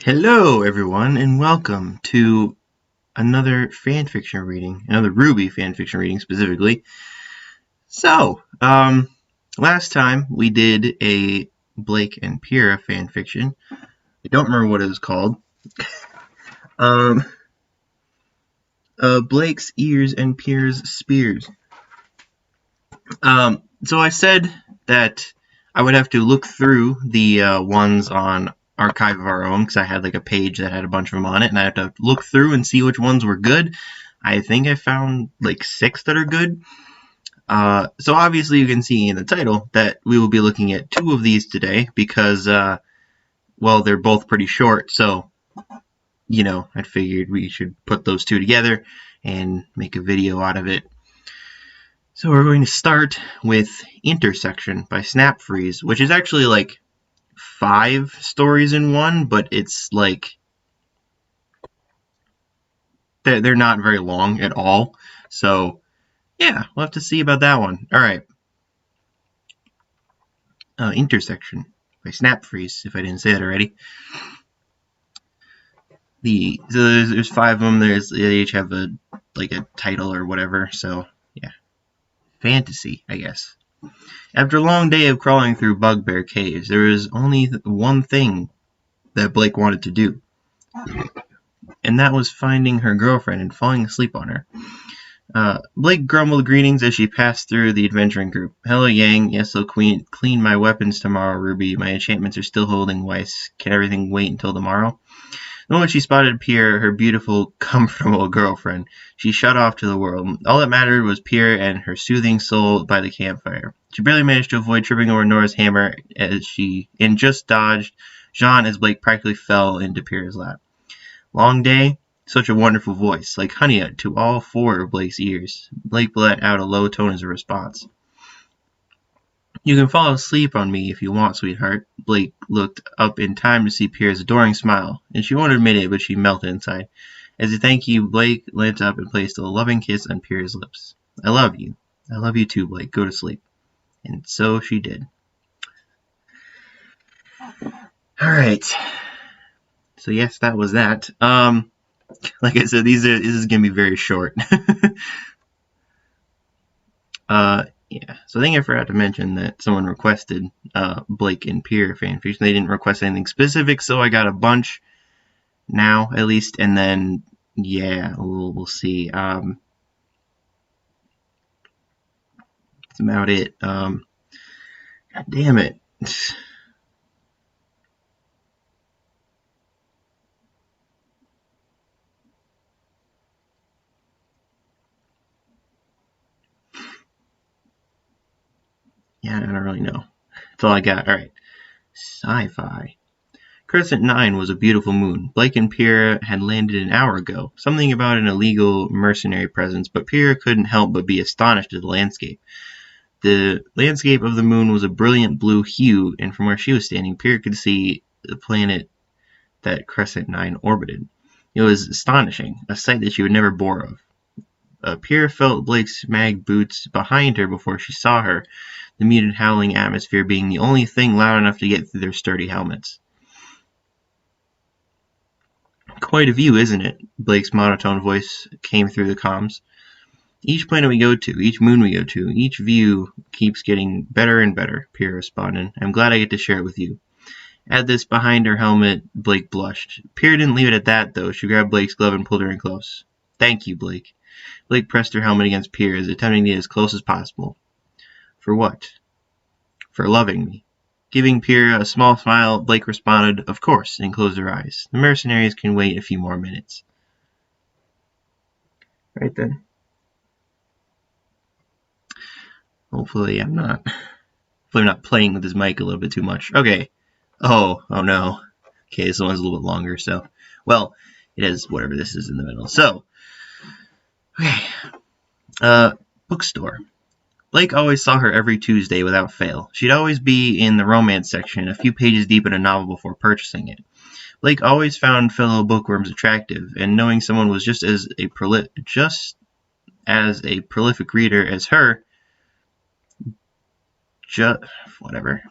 Hello, everyone, and welcome to another fanfiction reading, another RWBY fanfiction reading specifically. So, last time we did a Blake and Pyrrha fanfiction. I don't remember what it was called. Um, Blake's Ears and Pyrrha's Spears. So I said that I would have to look through the ones on Archive of Our Own, because I had like a page that had a bunch of them on it, and I had to look through and see which ones were good. I think I found like 6 that are good. So obviously you can see in the title that we will be looking at 2 of these today because, well, they're both pretty short, so, I figured we should put those 2 together and make a video out of it. So we're going to start with Intersection by Snapfreeze, which is actually like 5 stories in one, but it's like they're not very long at all. So yeah, we'll have to see about that one. All right. Intersection by Snapfreeze, if I didn't say that already. So there's 5 of them. They each have a title or whatever. So yeah, fantasy, I guess. After a long day of crawling through bugbear caves, there was only one thing that Blake wanted to do, and that was finding her girlfriend and falling asleep on her. Blake grumbled greetings as she passed through the adventuring group. Hello, Yang. Yes, I'll clean my weapons tomorrow, Ruby. My enchantments are still holding Weiss. Can everything wait until tomorrow? The moment she spotted Pierre, her beautiful, comfortable girlfriend, she shut off to the world. All that mattered was Pierre and her soothing soul by the campfire. She barely managed to avoid tripping over Nora's hammer and just dodged Jean as Blake practically fell into Pierre's lap. Long day? Such a wonderful voice, like honey to all 4 of Blake's ears. Blake let out a low tone as a response. You can fall asleep on me if you want, sweetheart. Blake looked up in time to see Pierre's adoring smile, and she won't admit it, but she melted inside. As a thank you, Blake leant up and placed a loving kiss on Pierre's lips. I love you. I love you too, Blake. Go to sleep. And so she did. Alright. So yes, that was that. Like I said, this is going to be very short. Yeah, so I think I forgot to mention that someone requested Blake and Pierre fanfiction. They didn't request anything specific, so I got a bunch now, at least, and then, yeah, we'll see. That's about it. God damn it. Yeah, I don't really know. That's all I got. Alright. Sci-fi. Crescent 9 was a beautiful moon. Blake and Pierre had landed an hour ago. Something about an illegal mercenary presence, but Pierre couldn't help but be astonished at the landscape. The landscape of the moon was a brilliant blue hue, and from where she was standing, Pierre could see the planet that Crescent 9 orbited. It was astonishing, a sight that she would never bore of. Pierre felt Blake's mag boots behind her before she saw her, the muted howling atmosphere being the only thing loud enough to get through their sturdy helmets. Quite a view, isn't it? Blake's monotone voice came through the comms. Each planet we go to, each moon we go to, each view keeps getting better and better, Pierre responded. I'm glad I get to share it with you. At this behind her helmet, Blake blushed. Pierre didn't leave it at that, though. She grabbed Blake's glove and pulled her in close. Thank you, Blake. Blake pressed her helmet against Pierre's, attempting to get as close as possible. For what? For loving me. Giving Pierre a small smile, Blake responded, of course, and closed her eyes. The mercenaries can wait a few more minutes. Right then. Hopefully I'm not playing with this mic a little bit too much. Okay. Oh no. Okay, this one's a little bit longer, so. Well, it has whatever this is in the middle. So. Okay. Bookstore. Blake always saw her every Tuesday without fail. She'd always be in the romance section, a few pages deep in a novel before purchasing it. Blake always found fellow bookworms attractive, and knowing someone was just as a prolific reader as her, whatever.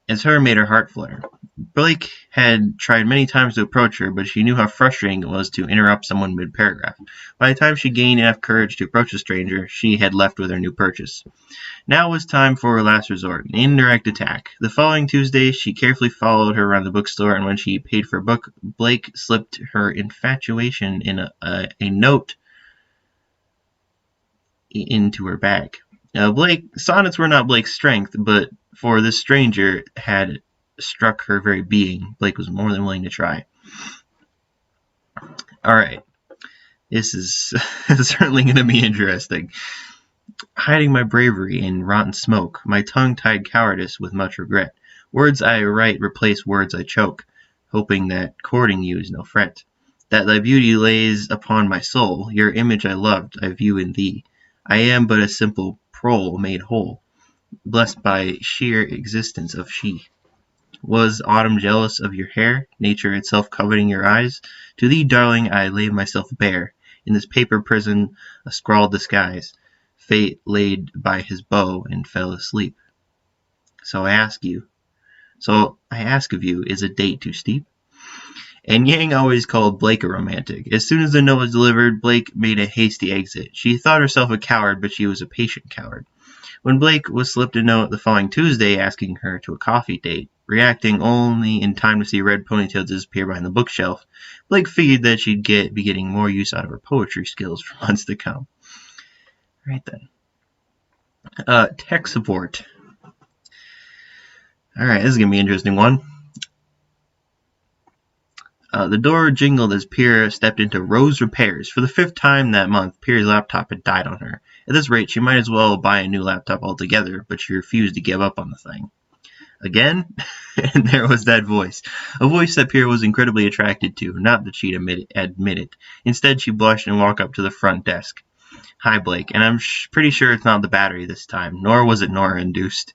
as her made her heart flutter. Blake had tried many times to approach her, but she knew how frustrating it was to interrupt someone mid-paragraph. By the time she gained enough courage to approach the stranger, she had left with her new purchase. Now was time for her last resort, an indirect attack. The following Tuesday, she carefully followed her around the bookstore, and when she paid for a book, Blake slipped her infatuation in a note into her bag. Sonnets were not Blake's strength, but for this stranger had struck her very being. Blake was more than willing to try. Alright, this is certainly going to be interesting. Hiding my bravery in rotten smoke, my tongue-tied cowardice with much regret. Words I write replace words I choke, hoping that courting you is no fret. That thy beauty lays upon my soul, your image I loved, I view in thee. I am but a simple prole made whole, blessed by sheer existence of she. Was autumn jealous of your hair, nature itself coveting your eyes? To thee, darling, I lay myself bare, in this paper prison, a scrawled disguise. Fate laid by his bow and fell asleep. So I ask of you, is a date too steep? And Yang always called Blake a romantic. As soon as the note was delivered, Blake made a hasty exit. She thought herself a coward, but she was a patient coward. When Blake was slipped a note the following Tuesday asking her to a coffee date, reacting only in time to see a red ponytail disappear behind the bookshelf, Blake figured that she'd be getting more use out of her poetry skills for months to come. Right then. Tech support. Alright, this is going to be an interesting one. The door jingled as Pierre stepped into Rose Repairs. For the 5th time that month, Pierre's laptop had died on her. At this rate, she might as well buy a new laptop altogether, but she refused to give up on the thing. Again? And there was that voice. A voice that Pierre was incredibly attracted to, not that she'd admit it. Instead, she blushed and walked up to the front desk. Hi, Blake, and I'm pretty sure it's not the battery this time, nor was it Nora-induced.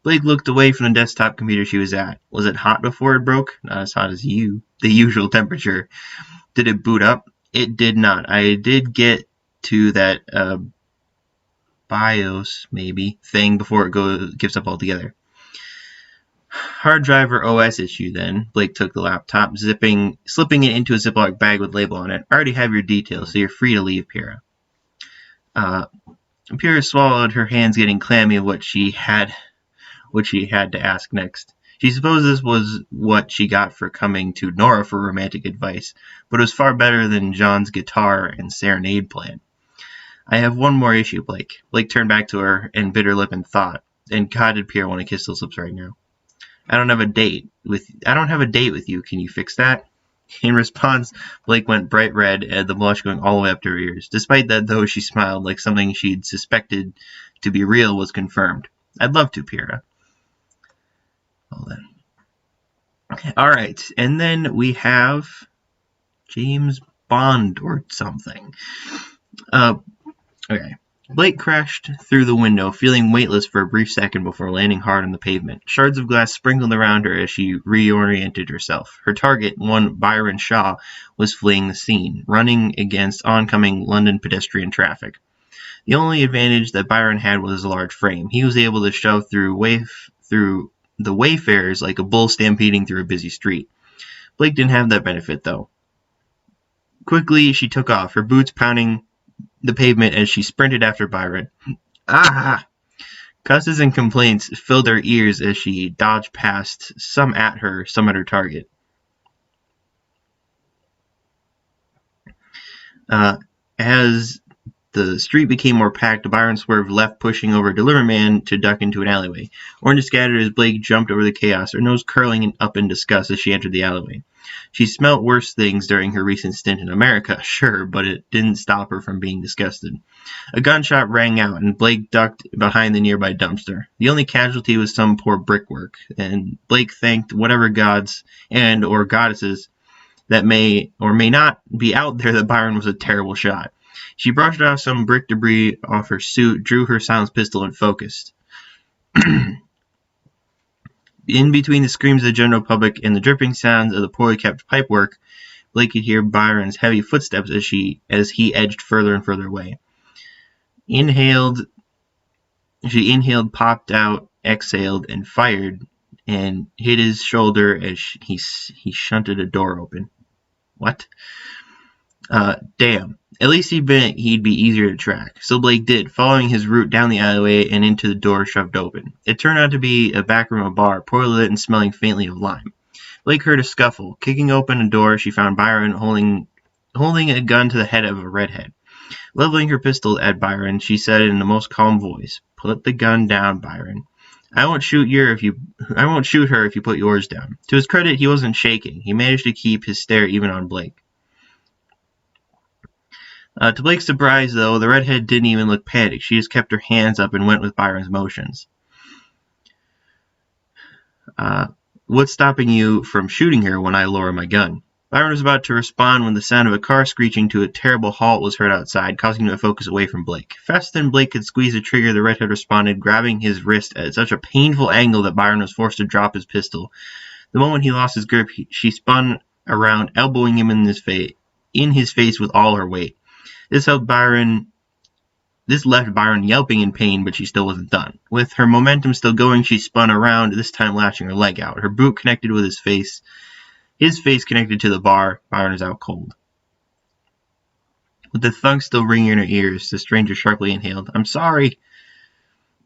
Blake looked away from the desktop computer she was at. Was it hot before it broke? Not as hot as the usual temperature. Did it boot up? It did not. I did get to that BIOS, maybe, thing before it gives up altogether. Hard drive or OS issue, then. Blake took the laptop, slipping it into a Ziploc bag with label on it. I already have your details, so you're free to leave, Pyrrha. Pyrrha swallowed, her hands getting clammy of what she had to ask next. She supposed this was what she got for coming to Nora for romantic advice, but it was far better than John's guitar and serenade plan. I have one more issue, Blake. Blake turned back to her and bit her lip in thought. And God, did Pierre want to kiss those lips right now. I don't have a date with you. Can you fix that? In response, Blake went bright red, and the blush going all the way up to her ears. Despite that, though, she smiled like something she'd suspected to be real was confirmed. I'd love to, Pyrrha. Well then. Alright, and then we have James Bond or something. Okay. Blake crashed through the window, feeling weightless for a brief second before landing hard on the pavement. Shards of glass sprinkled around her as she reoriented herself. Her target, one Byron Shaw, was fleeing the scene, running against oncoming London pedestrian traffic. The only advantage that Byron had was his large frame. He was able to shove through the wayfarers like a bull stampeding through a busy street. Blake didn't have that benefit, though. Quickly, she took off, her boots pounding the pavement as she sprinted after Byron. Ah! Cusses and complaints filled her ears as she dodged past, some at her, some at her target. As the street became more packed, Byron swerved left, pushing over a delivery man to duck into an alleyway. Orange scattered as Blake jumped over the chaos, her nose curling up in disgust as she entered the alleyway. She smelt worse things during her recent stint in America, sure, but it didn't stop her from being disgusted. A gunshot rang out, and Blake ducked behind the nearby dumpster. The only casualty was some poor brickwork, and Blake thanked whatever gods and or goddesses that may or may not be out there that Byron was a terrible shot. She brushed off some brick debris off her suit, drew her silenced pistol, and focused. In between the screams of the general public and the dripping sounds of the poorly kept pipework, Blake could hear Byron's heavy footsteps as he edged further and further away. Inhaled She inhaled, popped out, exhaled, and fired, and hit his shoulder as he shunted a door open. What? Damn. At least he'd be easier to track. So Blake did, following his route down the alleyway and into the door shoved open. It turned out to be a back room of a bar, poorly lit and smelling faintly of lime. Blake heard a scuffle. Kicking open a door, she found Byron holding a gun to the head of a redhead. Leveling her pistol at Byron, she said in the most calm voice, "Put the gun down, Byron. I won't shoot her if you put yours down." To his credit, he wasn't shaking. He managed to keep his stare even on Blake. To Blake's surprise, though, the redhead didn't even look panicked. She just kept her hands up and went with Byron's motions. What's stopping you from shooting her when I lower my gun? Byron was about to respond when the sound of a car screeching to a terrible halt was heard outside, causing him to focus away from Blake. Faster than Blake could squeeze the trigger, the redhead responded, grabbing his wrist at such a painful angle that Byron was forced to drop his pistol. The moment he lost his grip, she spun around, elbowing him in his face with all her weight. This left Byron yelping in pain, but she still wasn't done. With her momentum still going, she spun around, this time latching her leg out. Her boot connected with his face. His face connected to the bar. Byron is out cold. With the thunk still ringing in her ears, the stranger sharply inhaled. "I'm sorry."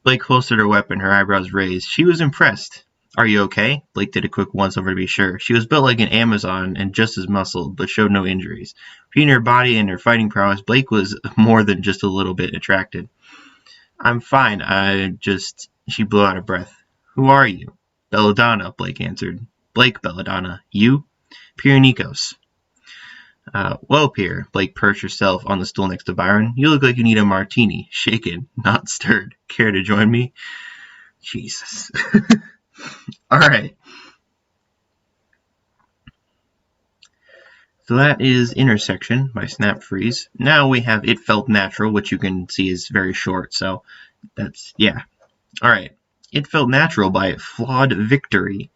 Blake holstered her weapon, her eyebrows raised. She was impressed. "Are you okay?" Blake did a quick once-over to be sure. She was built like an Amazon and just as muscled, but showed no injuries. Between her body and her fighting prowess, Blake was more than just a little bit attracted. "I'm fine. She blew out a breath. "Who are you?" "Belladonna," Blake answered. "Blake Belladonna. You?" "Pierre Nikos." Well, Pierre," Blake perched herself on the stool next to Byron. "You look like you need a martini. Shaken, not stirred. Care to join me?" Jesus. Alright. So that is Intersection by Snapfreeze. Now we have It Felt Natural, which you can see is very short, so that's, yeah. Alright. It Felt Natural by FlawedVictori.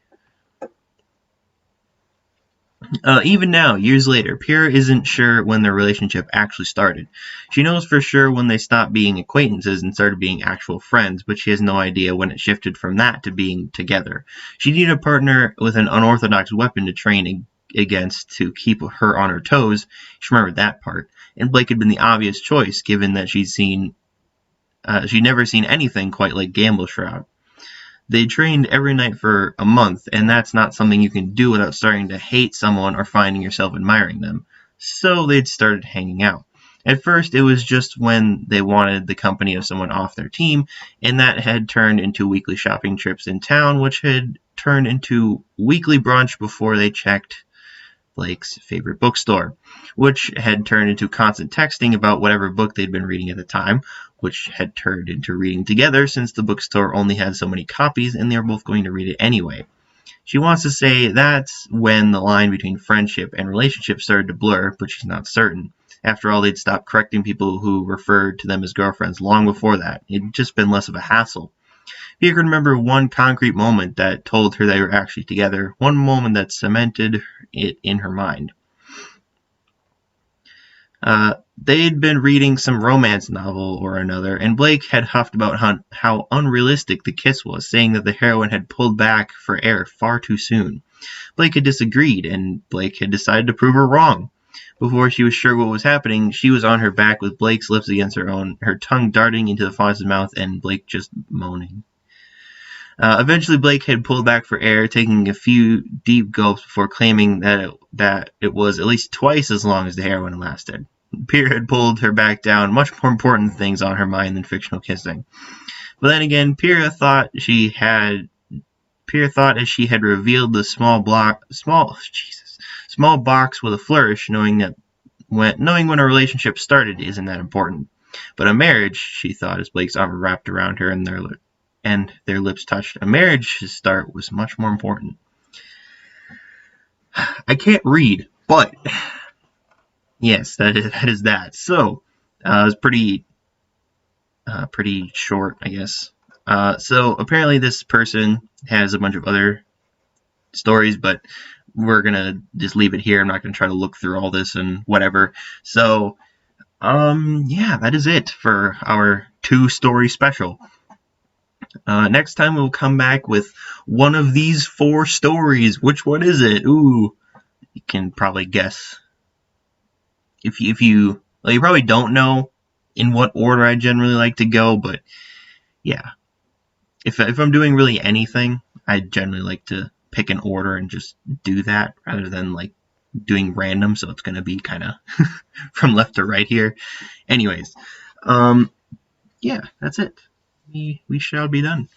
Even now, years later, Pierre isn't sure when their relationship actually started. She knows for sure when they stopped being acquaintances and started being actual friends, but she has no idea when it shifted from that to being together. She needed a partner with an unorthodox weapon to train against to keep her on her toes. She remembered that part. And Blake had been the obvious choice, given that she'd never seen anything quite like Gamble Shroud. They trained every night for a month, and that's not something you can do without starting to hate someone or finding yourself admiring them. So they'd started hanging out. At first, it was just when they wanted the company of someone off their team, and that had turned into weekly shopping trips in town, which had turned into weekly brunch before they checked Blake's favorite bookstore, which had turned into constant texting about whatever book they'd been reading at the time, which had turned into reading together since the bookstore only had so many copies and they were both going to read it anyway. She wants to say that's when the line between friendship and relationship started to blur, but she's not certain. After all, they'd stopped correcting people who referred to them as girlfriends long before that. It'd just been less of a hassle. He could remember one concrete moment that told her they were actually together, one moment that cemented it in her mind. They'd been reading some romance novel or another, and Blake had huffed about how unrealistic the kiss was, saying that the heroine had pulled back for air far too soon. Blake had disagreed, and Blake had decided to prove her wrong. Before she was sure what was happening, she was on her back with Blake's lips against her own, her tongue darting into the fawn's mouth, and Blake just moaning. Eventually, Blake had pulled back for air, taking a few deep gulps before claiming that it was at least twice as long as the heroine lasted. Pierre had pulled her back down, much more important things on her mind than fictional kissing. But then again, Pierre thought as she had revealed the small box with a flourish, knowing when a relationship started isn't that important. But a marriage, she thought, as Blake's arm wrapped around her and their lips touched, a marriage start was much more important. I can't read, but yes, that is that. So, it was pretty short, I guess. So apparently this person has a bunch of other stories, but we're gonna just leave it here. I'm not gonna try to look through all this and whatever. So, yeah, that is it for our 2-story special. Next time we'll come back with one of these 4 stories. Which one is it? Ooh, you can probably guess. If you well, you probably don't know in what order I generally like to go, but yeah. If I'm doing really anything, I generally like to pick an order and just do that rather than like doing random, so it's gonna be kind of from left to right here. Anyways, yeah, that's it. We shall be done.